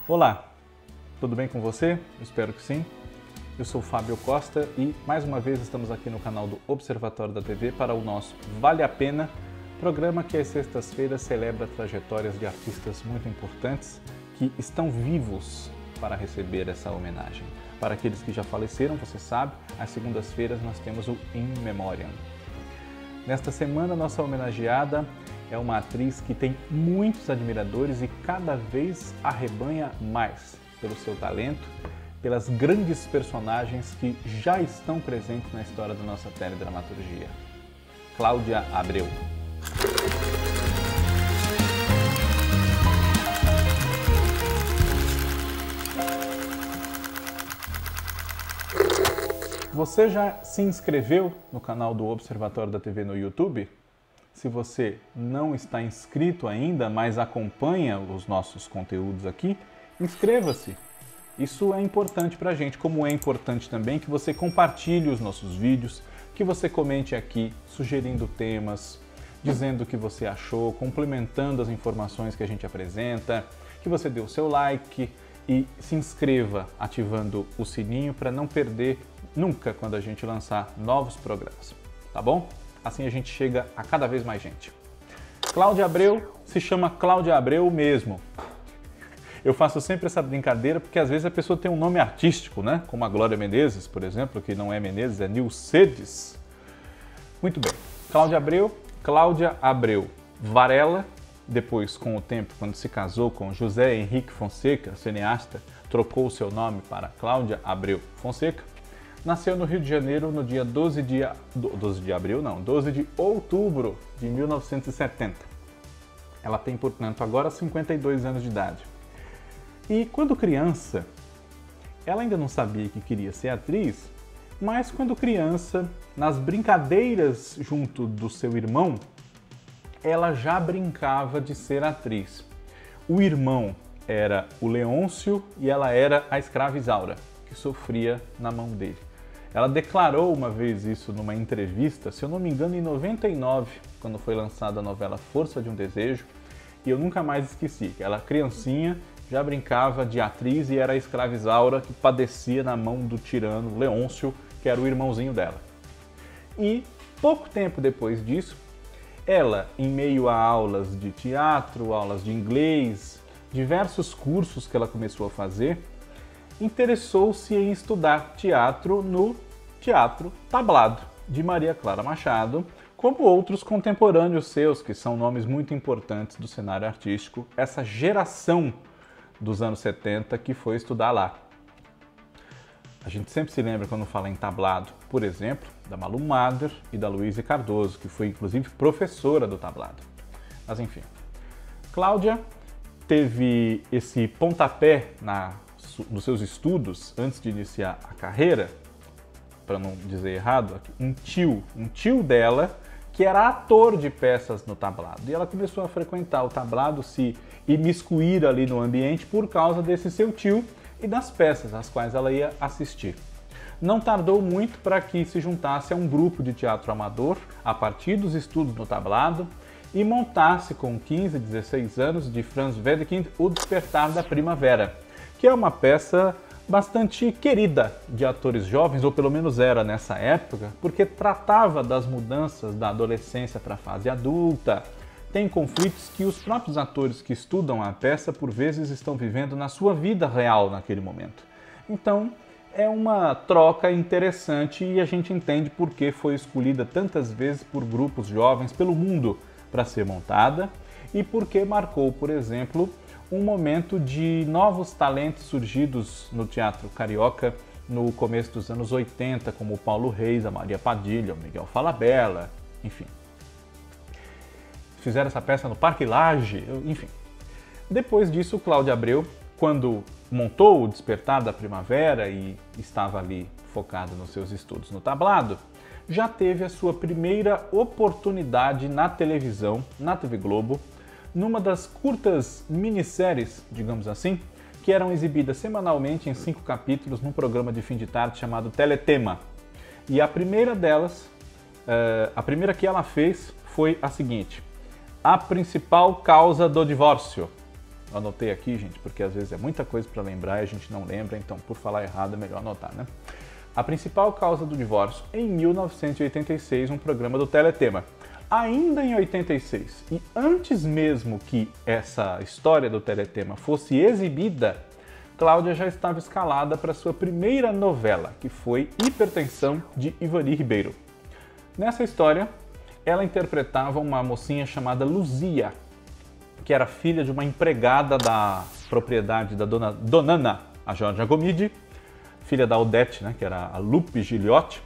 Olá, tudo bem com você? Espero que sim. Eu sou Fábio Costa e mais uma vez estamos aqui no canal do Observatório da TV para o nosso Vale a Pena, programa que às sextas-feiras celebra trajetórias de artistas muito importantes que estão vivos para receber essa homenagem. Para aqueles que já faleceram, você sabe, às segundas-feiras nós temos o In Memoriam. Nesta semana, nossa homenageada é uma atriz que tem muitos admiradores e cada vez arrebanha mais pelo seu talento, pelas grandes personagens que já estão presentes na história da nossa teledramaturgia. Cláudia Abreu. Você já se inscreveu no canal do Observatório da TV no YouTube? Se você não está inscrito ainda, mas acompanha os nossos conteúdos aqui, inscreva-se. Isso é importante para a gente, como é importante também que você compartilhe os nossos vídeos, que você comente aqui, sugerindo temas, dizendo o que você achou, complementando as informações que a gente apresenta, que você dê o seu like e se inscreva ativando o sininho para não perder nunca quando a gente lançar novos programas, tá bom? Assim a gente chega a cada vez mais gente. Cláudia Abreu se chama Cláudia Abreu mesmo. Eu faço sempre essa brincadeira porque às vezes a pessoa tem um nome artístico, né? Como a Glória Menezes, por exemplo, que não é Menezes, é Nilcedes. Muito bem. Cláudia Abreu Varela, depois com o tempo, quando se casou com José Henrique Fonseca, cineasta, trocou o seu nome para Cláudia Abreu Fonseca. Nasceu no Rio de Janeiro no dia 12 de outubro de 1970. Ela tem, portanto, agora 52 anos de idade. E quando criança, ela ainda não sabia que queria ser atriz, mas quando criança, nas brincadeiras junto do seu irmão, ela já brincava de ser atriz. O irmão era o Leôncio e ela era a escrava Isaura, que sofria na mão dele. Ela declarou uma vez isso numa entrevista, se eu não me engano, em 99, quando foi lançada a novela Força de um Desejo, e eu nunca mais esqueci, que ela, criancinha, já brincava de atriz e era a escrava Isaura que padecia na mão do tirano Leôncio, que era o irmãozinho dela. E pouco tempo depois disso, ela, em meio a aulas de teatro, aulas de inglês, diversos cursos que ela começou a fazer, interessou-se em estudar teatro no Teatro Tablado, de Maria Clara Machado, como outros contemporâneos seus, que são nomes muito importantes do cenário artístico, essa geração dos anos 70 que foi estudar lá. A gente sempre se lembra quando fala em tablado, por exemplo, da Malu Mader e da Luísa Cardoso, que foi inclusive professora do tablado. Mas enfim, Cláudia teve esse pontapé nos seus estudos antes de iniciar a carreira, para não dizer errado, um tio dela que era ator de peças no tablado. E ela começou a frequentar o tablado, se imiscuir ali no ambiente por causa desse seu tio e das peças às quais ela ia assistir. Não tardou muito para que se juntasse a um grupo de teatro amador a partir dos estudos no tablado e montasse com 15, 16 anos de Franz Wedekind O Despertar da Primavera, que é uma peça bastante querida de atores jovens, ou pelo menos era nessa época, porque tratava das mudanças da adolescência para a fase adulta. Tem conflitos que os próprios atores que estudam a peça, por vezes, estão vivendo na sua vida real naquele momento. Então, é uma troca interessante e a gente entende por que foi escolhida tantas vezes por grupos jovens pelo mundo para ser montada e por que marcou, por exemplo, um momento de novos talentos surgidos no teatro carioca no começo dos anos 80, como o Paulo Reis, a Maria Padilha, o Miguel Falabella, enfim. Fizeram essa peça no Parque Lage, enfim. Depois disso, Cláudia Abreu, quando montou o Despertar da Primavera e estava ali focada nos seus estudos no tablado, já teve a sua primeira oportunidade na televisão, na TV Globo, numa das curtas minisséries, digamos assim, que eram exibidas semanalmente em 5 capítulos num programa de fim de tarde chamado Teletema. E a primeira delas, a primeira que ela fez foi a seguinte: A Principal Causa do Divórcio. Eu anotei aqui, gente, porque às vezes é muita coisa para lembrar e a gente não lembra, então por falar errado é melhor anotar, né? A principal causa do divórcio, em 1986, um programa do Teletema. Ainda em 86, e antes mesmo que essa história do Teletema fosse exibida, Cláudia já estava escalada para sua primeira novela, que foi Hipertensão, de Ivani Ribeiro. Nessa história, ela interpretava uma mocinha chamada Luzia, que era filha de uma empregada da propriedade da dona Donana, a Georgia Gomide, filha da Odete, né, que era a Lupe Gigliotti,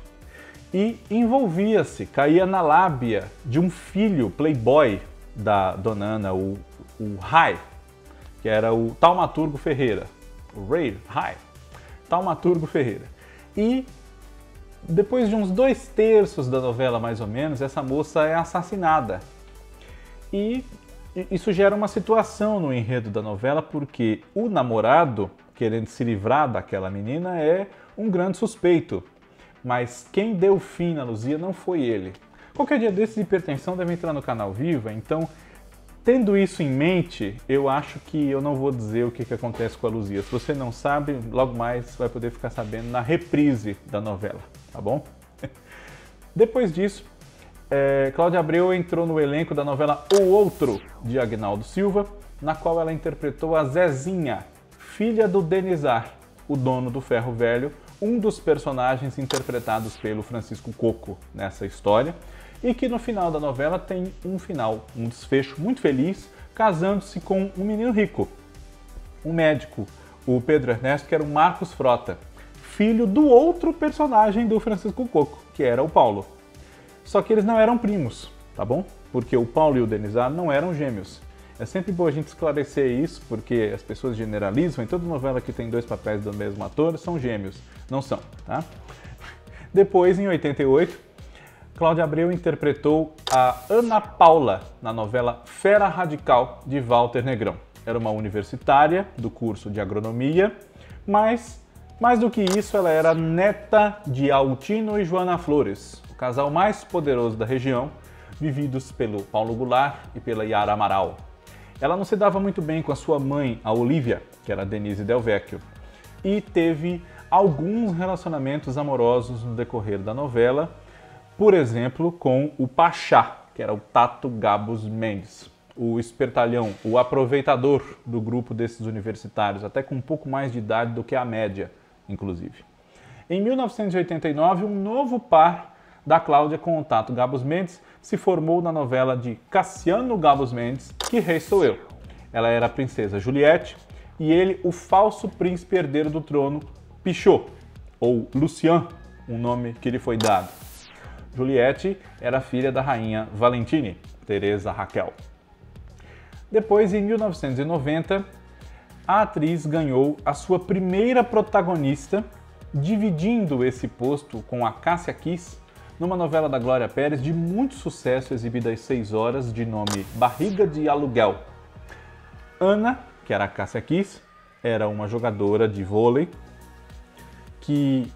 e envolvia-se, caía na lábia de um filho playboy da Donana, o Rai, que era o Taumaturgo Ferreira, o Rai, Taumaturgo Ferreira. E depois de uns 2/3 da novela, mais ou menos, essa moça é assassinada. E isso gera uma situação no enredo da novela, porque o namorado, querendo se livrar daquela menina, é um grande suspeito. Mas quem deu fim na Luzia não foi ele. Qualquer dia desses, Hipertensão deve entrar no canal Viva, então, tendo isso em mente, eu acho que eu não vou dizer o que acontece com a Luzia. Se você não sabe, logo mais vai poder ficar sabendo na reprise da novela, tá bom? Depois disso, Cláudia Abreu entrou no elenco da novela O Outro, de Agnaldo Silva, na qual ela interpretou a Zezinha, filha do Denizar, o dono do ferro velho, um dos personagens interpretados pelo Francisco Coco nessa história, e que no final da novela tem um desfecho muito feliz, casando-se com um menino rico, um médico, o Pedro Ernesto, que era o Marcos Frota, filho do outro personagem do Francisco Coco, que era o Paulo. Só que eles não eram primos, tá bom? Porque o Paulo e o Denizar não eram gêmeos. É sempre bom a gente esclarecer isso, porque as pessoas generalizam, em toda novela que tem 2 papéis do mesmo ator, são gêmeos. Não são, tá? Depois, em 88, Cláudia Abreu interpretou a Ana Paula na novela Fera Radical, de Walter Negrão. Era uma universitária do curso de agronomia, mas, mais do que isso, ela era neta de Altino e Joana Flores, o casal mais poderoso da região, vividos pelo Paulo Goulart e pela Yara Amaral. Ela não se dava muito bem com a sua mãe, a Olivia, que era a Denise Del Vecchio, e teve alguns relacionamentos amorosos no decorrer da novela, por exemplo, com o Pachá, que era o Tato Gabos Mendes, o espertalhão, o aproveitador do grupo desses universitários, até com um pouco mais de idade do que a média, inclusive. Em 1989, um novo par da Cláudia com o Tato Gabos Mendes se formou na novela de Cassiano Gabos Mendes, Que Rei Sou Eu. Ela era a princesa Juliette e ele o falso príncipe herdeiro do trono, Pichot, ou Lucien, um nome que lhe foi dado. Juliette era filha da rainha Valentine, Teresa Raquel. Depois, em 1990, a atriz ganhou a sua primeira protagonista, dividindo esse posto com a Cássia Kiss, numa novela da Glória Pérez de muito sucesso, exibida às 6 horas, de nome Barriga de Aluguel. Ana, que era a Cássia Kiss, era uma jogadora de vôlei que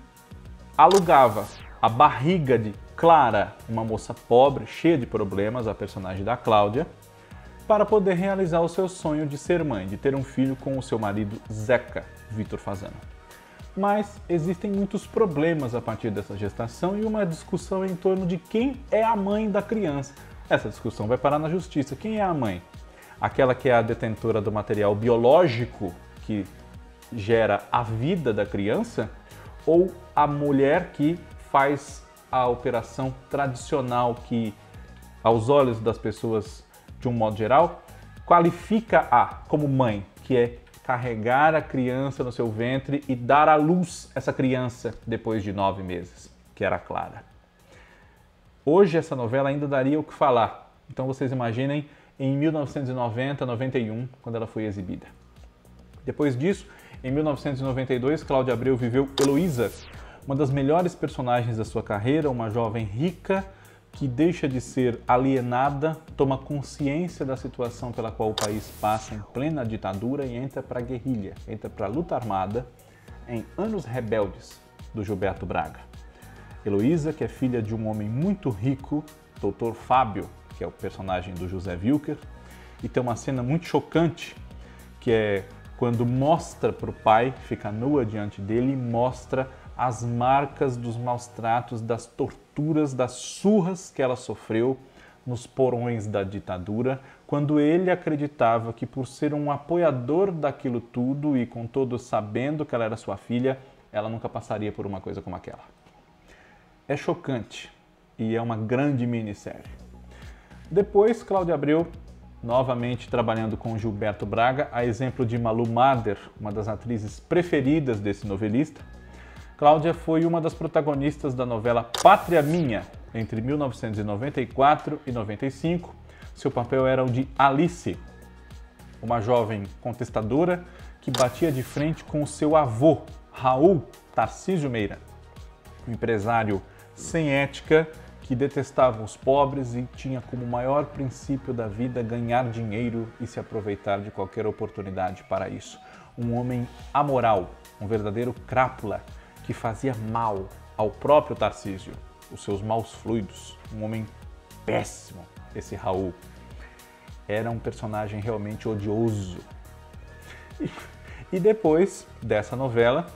alugava a barriga de Clara, uma moça pobre, cheia de problemas, a personagem da Cláudia, para poder realizar o seu sonho de ser mãe, de ter um filho com o seu marido Zeca, Vitor Fasano. Mas existem muitos problemas a partir dessa gestação e uma discussão em torno de quem é a mãe da criança. Essa discussão vai parar na justiça. Quem é a mãe? Aquela que é a detentora do material biológico que gera a vida da criança? Ou a mulher que faz a operação tradicional que, aos olhos das pessoas de um modo geral, qualifica-a como mãe, que é carregar a criança no seu ventre e dar à luz essa criança depois de 9 meses, que era a Clara. Hoje essa novela ainda daria o que falar, então vocês imaginem em 1990, 91, quando ela foi exibida. Depois disso, em 1992, Cláudia Abreu viveu Heloísa, uma das melhores personagens da sua carreira, uma jovem rica que deixa de ser alienada, toma consciência da situação pela qual o país passa em plena ditadura e entra para a guerrilha, entra para a luta armada em Anos Rebeldes, do Gilberto Braga. Heloísa, que é filha de um homem muito rico, Dr. Fábio, que é o personagem do José Wilker, e tem uma cena muito chocante que é quando mostra para o pai, fica nua diante dele e mostra as marcas dos maus tratos, das torturas, das surras que ela sofreu nos porões da ditadura, quando ele acreditava que por ser um apoiador daquilo tudo e com todos sabendo que ela era sua filha, ela nunca passaria por uma coisa como aquela. É chocante e é uma grande minissérie. Depois, Cláudia Abreu, novamente trabalhando com Gilberto Braga, a exemplo de Malu Mader, uma das atrizes preferidas desse novelista. Cláudia foi uma das protagonistas da novela Pátria Minha, entre 1994 e 95. Seu papel era o de Alice, uma jovem contestadora que batia de frente com o seu avô, Raul Tarcísio Meira, um empresário sem ética que detestava os pobres e tinha como maior princípio da vida ganhar dinheiro e se aproveitar de qualquer oportunidade para isso. Um homem amoral, um verdadeiro crápula que fazia mal ao próprio Tarcísio, os seus maus fluidos. Um homem péssimo, esse Raul. Era um personagem realmente odioso. E depois dessa novela,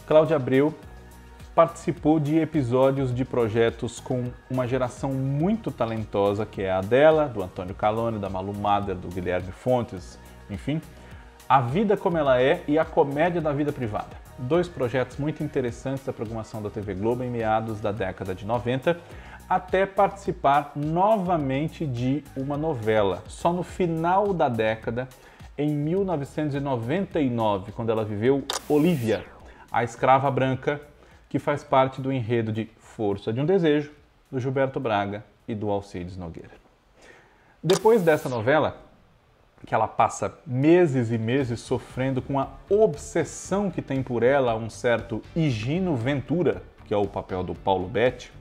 Cláudia Abreu participou de episódios de projetos com uma geração muito talentosa, que é a dela, do Antônio Calone, da Malu Mader, do Guilherme Fontes, enfim, A Vida Como Ela É e A Comédia da Vida Privada. Dois projetos muito interessantes da programação da TV Globo em meados da década de 90, até participar novamente de uma novela, só no final da década, em 1999, quando ela viveu Olívia, a escrava branca, que faz parte do enredo de Força de um Desejo, do Gilberto Braga e do Alcides Nogueira. Depois dessa novela, que ela passa meses e meses sofrendo com a obsessão que tem por ela um certo Higino Ventura, que é o papel do Paulo Betti,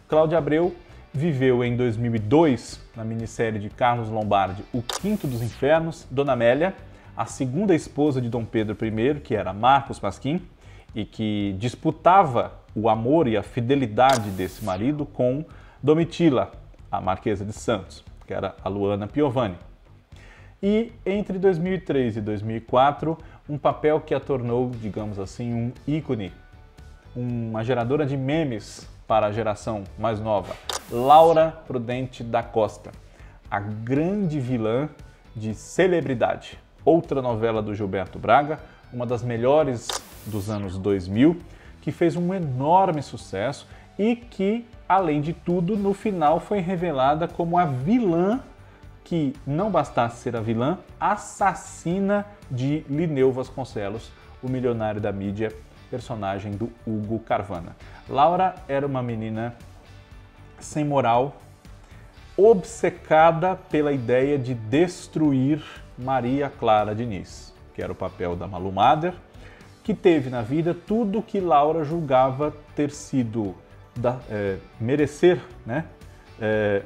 Cláudia Abreu viveu em 2002, na minissérie de Carlos Lombardi, O Quinto dos Infernos, Dona Amélia, a segunda esposa de Dom Pedro I, que era Marcos Pasquim, e que disputava o amor e a fidelidade desse marido com Domitila, a Marquesa de Santos, que era a Luana Piovani. E entre 2003 e 2004, um papel que a tornou, digamos assim, um ícone, uma geradora de memes para a geração mais nova, Laura Prudente da Costa, a grande vilã de Celebridade, outra novela do Gilberto Braga, uma das melhores dos anos 2000, que fez um enorme sucesso e que, além de tudo, no final foi revelada como a vilã que, não bastasse ser a vilã, assassina de Lineu Vasconcelos, o milionário da mídia, personagem do Hugo Carvana. Laura era uma menina sem moral, obcecada pela ideia de destruir Maria Clara Diniz, que era o papel da Malu Mader, que teve na vida tudo que Laura julgava ter sido merecer, né?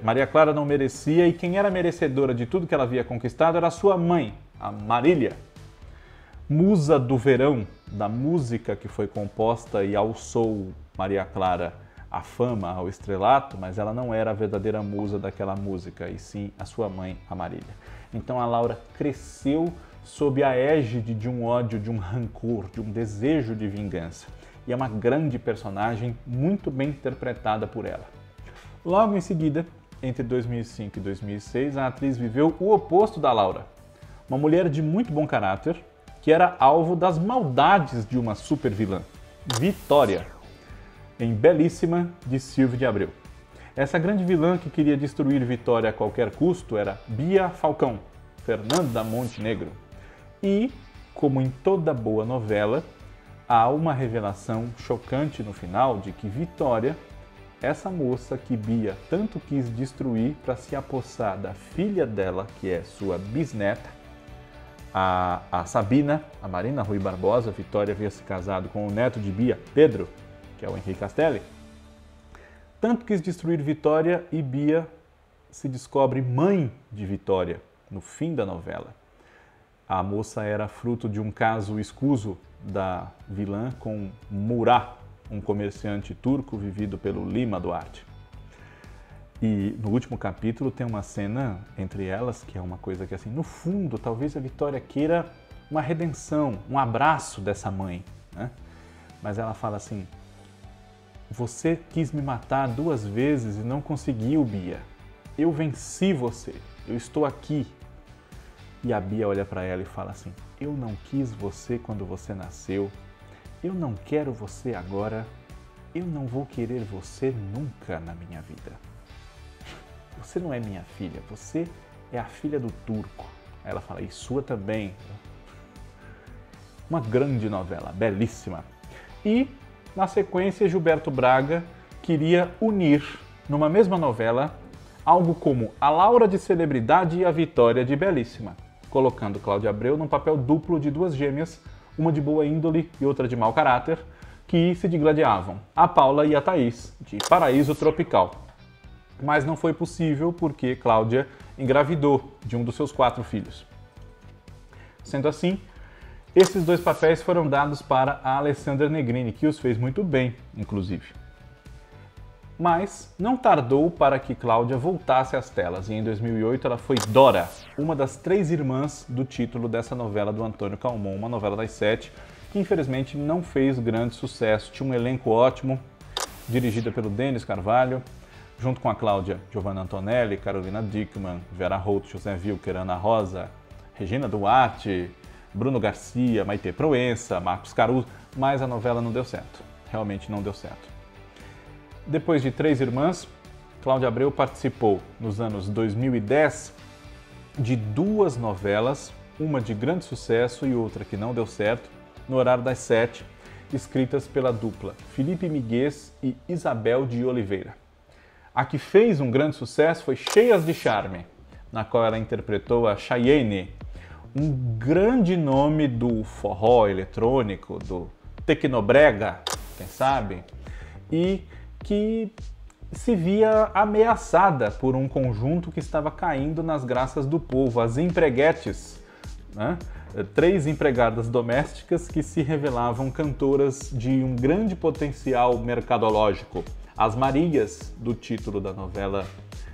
Maria Clara não merecia, e quem era merecedora de tudo que ela havia conquistado era a sua mãe, a Marília, musa do verão, da música que foi composta e alçou Maria Clara à fama, ao estrelato, mas ela não era a verdadeira musa daquela música, e sim a sua mãe, a Marília. Então a Laura cresceu sob a égide de um ódio, de um rancor, de um desejo de vingança. E é uma grande personagem, muito bem interpretada por ela. Logo em seguida, entre 2005 e 2006, a atriz viveu o oposto da Laura. Uma mulher de muito bom caráter, que era alvo das maldades de uma super vilã, Vitória, em Belíssima, de Silvio de Abreu. Essa grande vilã que queria destruir Vitória a qualquer custo era Bia Falcão, Fernanda Montenegro. E, como em toda boa novela, há uma revelação chocante no final de que Vitória, essa moça que Bia tanto quis destruir para se apossar da filha dela, que é sua bisneta, a Sabina, a Marina Rui Barbosa. Vitória havia se casado com o neto de Bia, Pedro, que é o Henrique Castelli. Tanto quis destruir Vitória, e Bia se descobre mãe de Vitória no fim da novela. A moça era fruto de um caso escuso da vilã com Murat, um comerciante turco vivido pelo Lima Duarte. E no último capítulo tem uma cena entre elas que é uma coisa que, assim, no fundo, talvez a Vitória queira uma redenção, um abraço dessa mãe, né? Mas ela fala assim: você quis me matar 2 vezes e não conseguiu, Bia. Eu venci você, eu estou aqui. E a Bia olha para ela e fala assim: eu não quis você quando você nasceu, eu não quero você agora, eu não vou querer você nunca na minha vida. Você não é minha filha, você é a filha do turco. Aí ela fala: e sua também. Uma grande novela, belíssima. E, na sequência, Gilberto Braga queria unir, numa mesma novela, algo como a Laura de celebridade e a Vitória de belíssima, colocando Cláudia Abreu num papel duplo de 2 gêmeas, uma de boa índole e outra de mau caráter, que se digladiavam, a Paula e a Thaís, de Paraíso Tropical. Mas não foi possível porque Cláudia engravidou de um dos seus 4 filhos. Sendo assim, esses 2 papéis foram dados para a Alessandra Negrini, que os fez muito bem, inclusive. Mas não tardou para que Cláudia voltasse às telas, e em 2008 ela foi Dora, uma das 3 irmãs do título dessa novela do Antônio Calmon, uma novela das 7, que infelizmente não fez grande sucesso. Tinha um elenco ótimo, dirigida pelo Denis Carvalho, junto com a Cláudia, Giovanna Antonelli, Carolina Dickmann, Vera Holt, José Wilker, Ana Rosa, Regina Duarte, Bruno Garcia, Maite Proença, Marcos Caruso, mas a novela não deu certo, realmente não deu certo. Depois de 3 irmãs, Cláudia Abreu participou, nos anos 2010, de 2 novelas, uma de grande sucesso e outra que não deu certo, no horário das 7, escritas pela dupla Felipe Miguez e Isabel de Oliveira. A que fez um grande sucesso foi Cheias de Charme, na qual ela interpretou a Chayenne, um grande nome do forró eletrônico, do tecnobrega, quem sabe, e que se via ameaçada por um conjunto que estava caindo nas graças do povo, as empreguetes, né? 3 empregadas domésticas que se revelavam cantoras de um grande potencial mercadológico. As Marias, do título da novela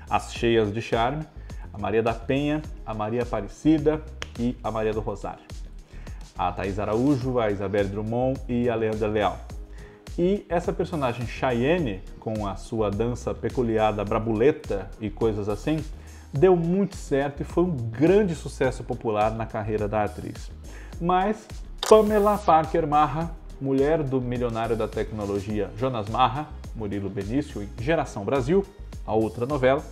As Cheias de Charme, a Maria da Penha, a Maria Aparecida e a Maria do Rosário. A Thaís Araújo, a Isabelle Drummond e a Leandra Leal. E essa personagem Chayenne, com a sua dança peculiar da brabuleta e coisas assim, deu muito certo e foi um grande sucesso popular na carreira da atriz. Mas Pamela Parker Marra, mulher do milionário da tecnologia Jonas Marra, Murilo Benício em Geração Brasil, a outra novela,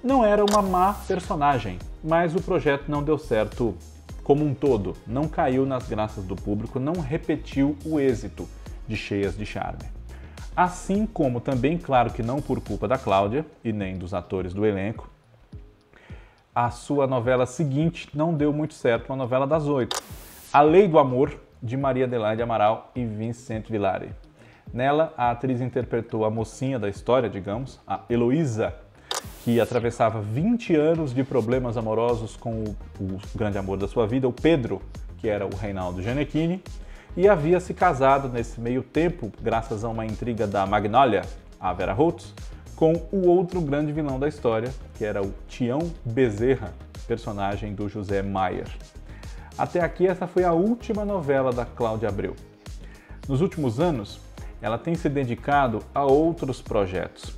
não era uma má personagem, mas o projeto não deu certo como um todo, não caiu nas graças do público, não repetiu o êxito de Cheias de Charme. Assim como também, claro que não por culpa da Cláudia e nem dos atores do elenco, a sua novela seguinte não deu muito certo, uma novela das 8, A Lei do Amor, de Maria Adelaide Amaral e Vicente Villari. Nela, a atriz interpretou a mocinha da história, digamos, a Heloísa, que atravessava 20 anos de problemas amorosos com o grande amor da sua vida, o Pedro, que era o Reinaldo Gianecchini, e havia se casado nesse meio tempo, graças a uma intriga da Magnólia, a Vera Holtz, com o outro grande vilão da história, que era o Tião Bezerra, personagem do José Maier. Até aqui, essa foi a última novela da Cláudia Abreu. Nos últimos anos, ela tem se dedicado a outros projetos,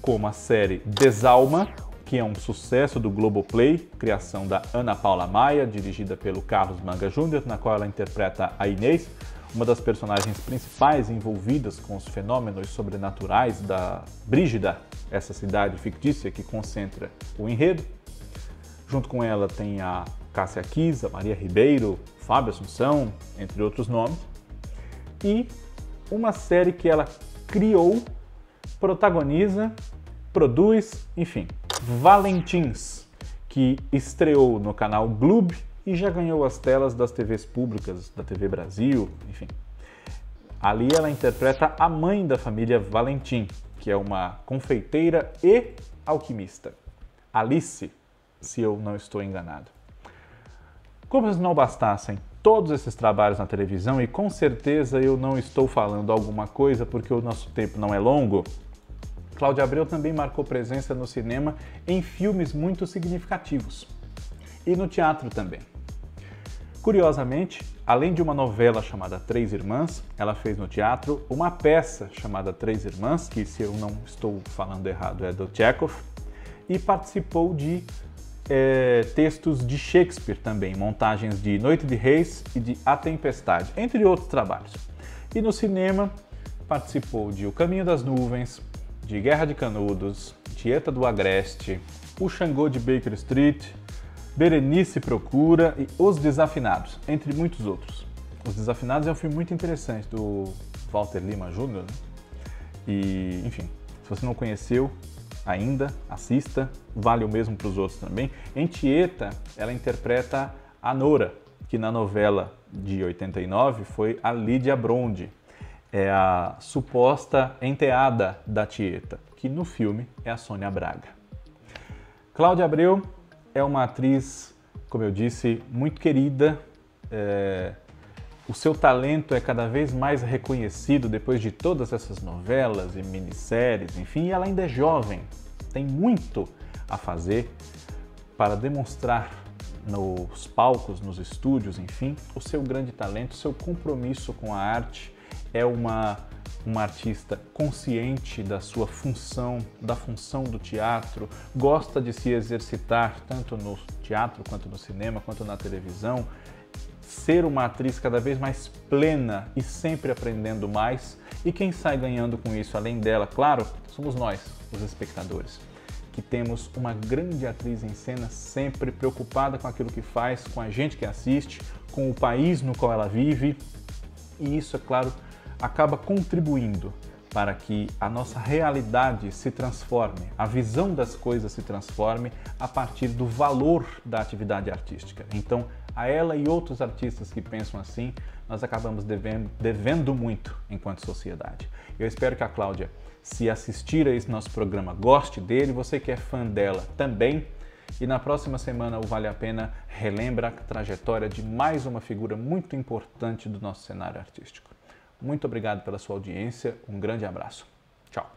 como a série Desalma, que é um sucesso do Globoplay, criação da Ana Paula Maia, dirigida pelo Carlos Manga Júnior, na qual ela interpreta a Inês, uma das personagens principais envolvidas com os fenômenos sobrenaturais da Brígida, essa cidade fictícia que concentra o enredo. Junto com ela tem a Cássia Kiss, a Maria Ribeiro, Fábio Assunção, entre outros nomes. E uma série que ela criou, protagoniza, produz, enfim, Valentins, que estreou no canal Gloob e já ganhou as telas das TVs públicas, da TV Brasil, enfim. Ali ela interpreta a mãe da família Valentim, que é uma confeiteira e alquimista. Alice, se eu não estou enganado. Como se não bastassem todos esses trabalhos na televisão, e com certeza eu não estou falando alguma coisa porque o nosso tempo não é longo, Cláudia Abreu também marcou presença no cinema em filmes muito significativos. E no teatro também. Curiosamente, além de uma novela chamada Três Irmãs, ela fez no teatro uma peça chamada Três Irmãs, que, se eu não estou falando errado, é do Chekhov, e participou de textos de Shakespeare também, montagens de Noite de Reis e de A Tempestade, entre outros trabalhos. E no cinema participou de O Caminho das Nuvens, de Guerra de Canudos, Tieta do Agreste, O Xangô de Baker Street, Berenice Procura e Os Desafinados, entre muitos outros. Os Desafinados é um filme muito interessante do Walter Lima Jr., né? E, enfim, se você não conheceu ainda, assista, vale o mesmo para os outros também. Em Tieta, ela interpreta a Nora, que na novela de 89 foi a Lídia Bronde, é a suposta enteada da Tieta, que no filme é a Sônia Braga. Cláudia Abreu é uma atriz, como eu disse, muito querida. O seu talento é cada vez mais reconhecido depois de todas essas novelas e minisséries, enfim, e ela ainda é jovem, tem muito a fazer para demonstrar nos palcos, nos estúdios, enfim, o seu grande talento, o seu compromisso com a arte. É uma artista consciente da sua função, da função do teatro, gosta de se exercitar tanto no teatro, quanto no cinema, quanto na televisão, ser uma atriz cada vez mais plena e sempre aprendendo mais. E quem sai ganhando com isso, além dela, claro, somos nós, os espectadores, que temos uma grande atriz em cena, sempre preocupada com aquilo que faz, com a gente que assiste, com o país no qual ela vive. E isso, é claro, acaba contribuindo para que a nossa realidade se transforme, a visão das coisas se transforme a partir do valor da atividade artística. Então, a ela e outros artistas que pensam assim, nós acabamos devendo muito enquanto sociedade. Eu espero que a Cláudia, se assistir a esse nosso programa, goste dele, você que é fã dela também. E na próxima semana o Vale a Pena relembra a trajetória de mais uma figura muito importante do nosso cenário artístico. Muito obrigado pela sua audiência, um grande abraço. Tchau!